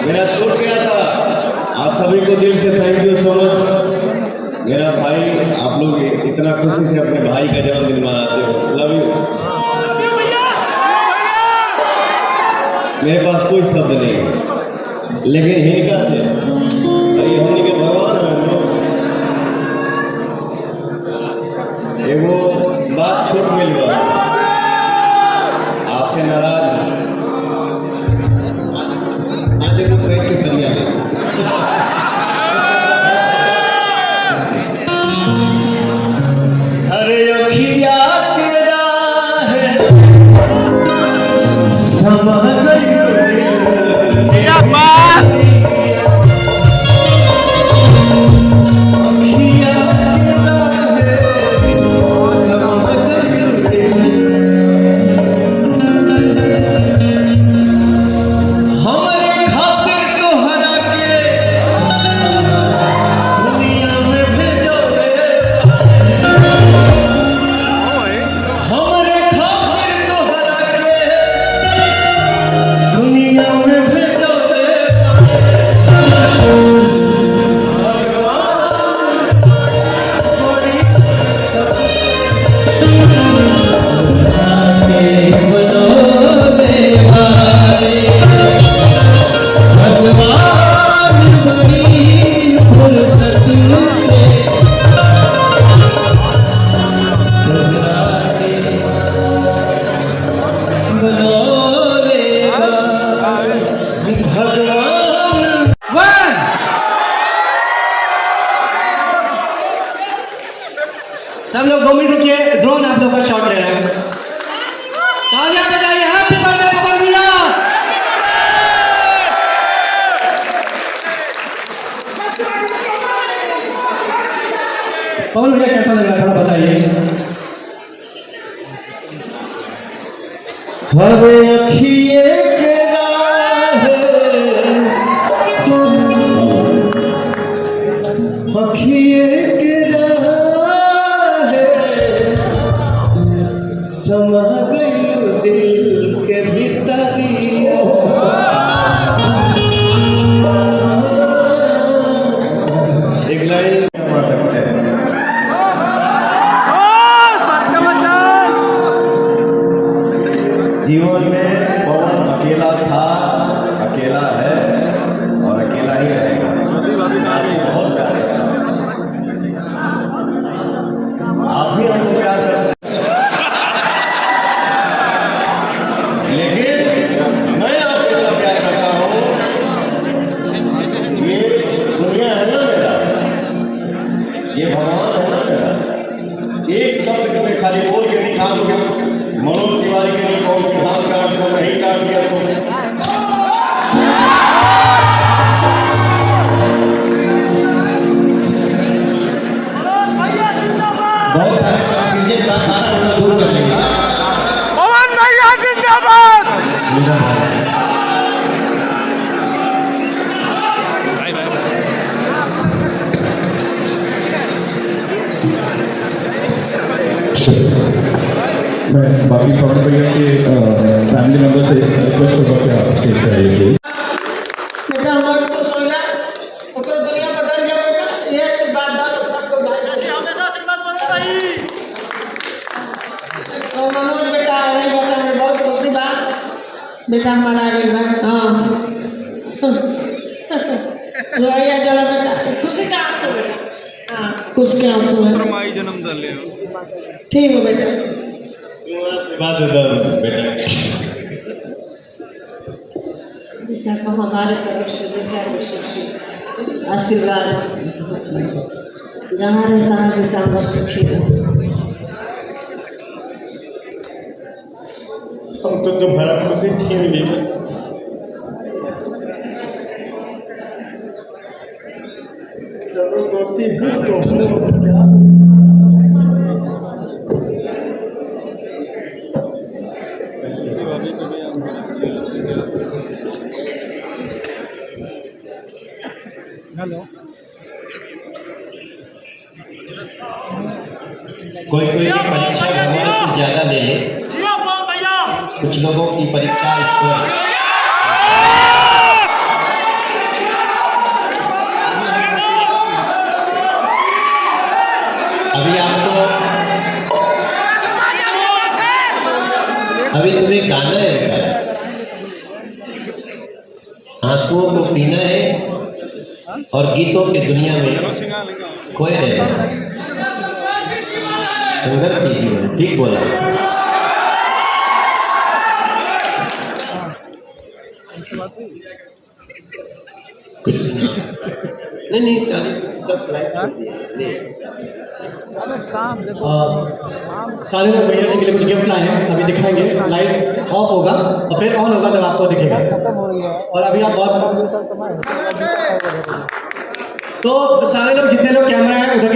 मेरा छूट गया था। आप सभी को दिल से थैंक यू सो मच। मेरा भाई, आप लोग इतना खुशी से अपने भाई का जन्मदिन मनाते हो, लव यू। मेरे पास कोई शब्द नहीं है, लेकिन हिनका से भाई हमने के भगवान एगो बात छूट मिल गया, आपसे नाराज हूं। आज एक बैठ के करिया ले अरे अखिया के राहे समा गई क्या बात सब लोग 2 मिनट रुकिए, ड्रोन आप लोग का शॉट ले रहा है। तालियां बजाइए, हैप्पी बर्थडे पवन भैया। पवन भैया कैसा लग रहा है, थोड़ा बताइए। हवे अखिए के राहे अखिए के समा गई दिल के भीतरिया। एक लाइन गा सकते हैं। जीवन में पवन अकेला था, अकेला है और अकेला ही रहेगा। बहुत प्यार करता हूं। आप भी हमको प्यार करते हैं, लेकिन मैं आपके साथ प्यार करता हूं। ये दुनिया है ना मेरा, ये भगवान है ना मेरा। एक शब्द में खाली बोल के दिखा दो, मनोज तिवारी के लिए कौन सी हाथ काट दो, नहीं काट दिया तो बहुत सारे चीजें दूर कर लेंगे। पवन भैया जिंदाबाद। मैं बाकी पवन भैया के फैमिली मेंबर से रिक्वेस्ट करूँगा कि आप स्टेज पे आइए प्लीज। बेटा हमारे को सोया ओकरे दुनिया बदल जाए बेटा, ये से बात दाल सबको गाना जी हमेशा आशीर्वाद बनो भाई। तो मनोज बेटा आए बेटा में बहुत खुशी बात बेटा हमारा आगे भाई। हाँ रोया जला बेटा, खुशी का आंसू बेटा। हाँ खुश के आंसू है। माई जन्म दल ले ठीक है बेटा। आशीर्वाद दे बेटा। बेटा को हमारे तरफ से बेटा आशीर्वाद जहाँ रहता है बेटा बस सुखी रहो। हम तो तुम्हारा खुशी छीन लिए। चलो दोषी है तो हेलो कोई कोई परीक्षा बहुत ज़्यादा ले ले, कुछ लोगों की परीक्षा स्टार स्टोर। अभी तुम्हें गाना है बेटा, आंसुओं को पीना है और गीतों की दुनिया में खोए रहना है। संघर्ष ही जीवन, ठीक बोला। कुछ नहीं सब सारे लोग भैया जी के लिए कुछ गिफ्ट लाए हैं, अभी दिखाएंगे। लाइट ऑफ होगा और फिर ऑन होगा तब आपको दिखेगा। और अभी आप बहुत तो सारे लोग जितने लोग कैमरा है उधर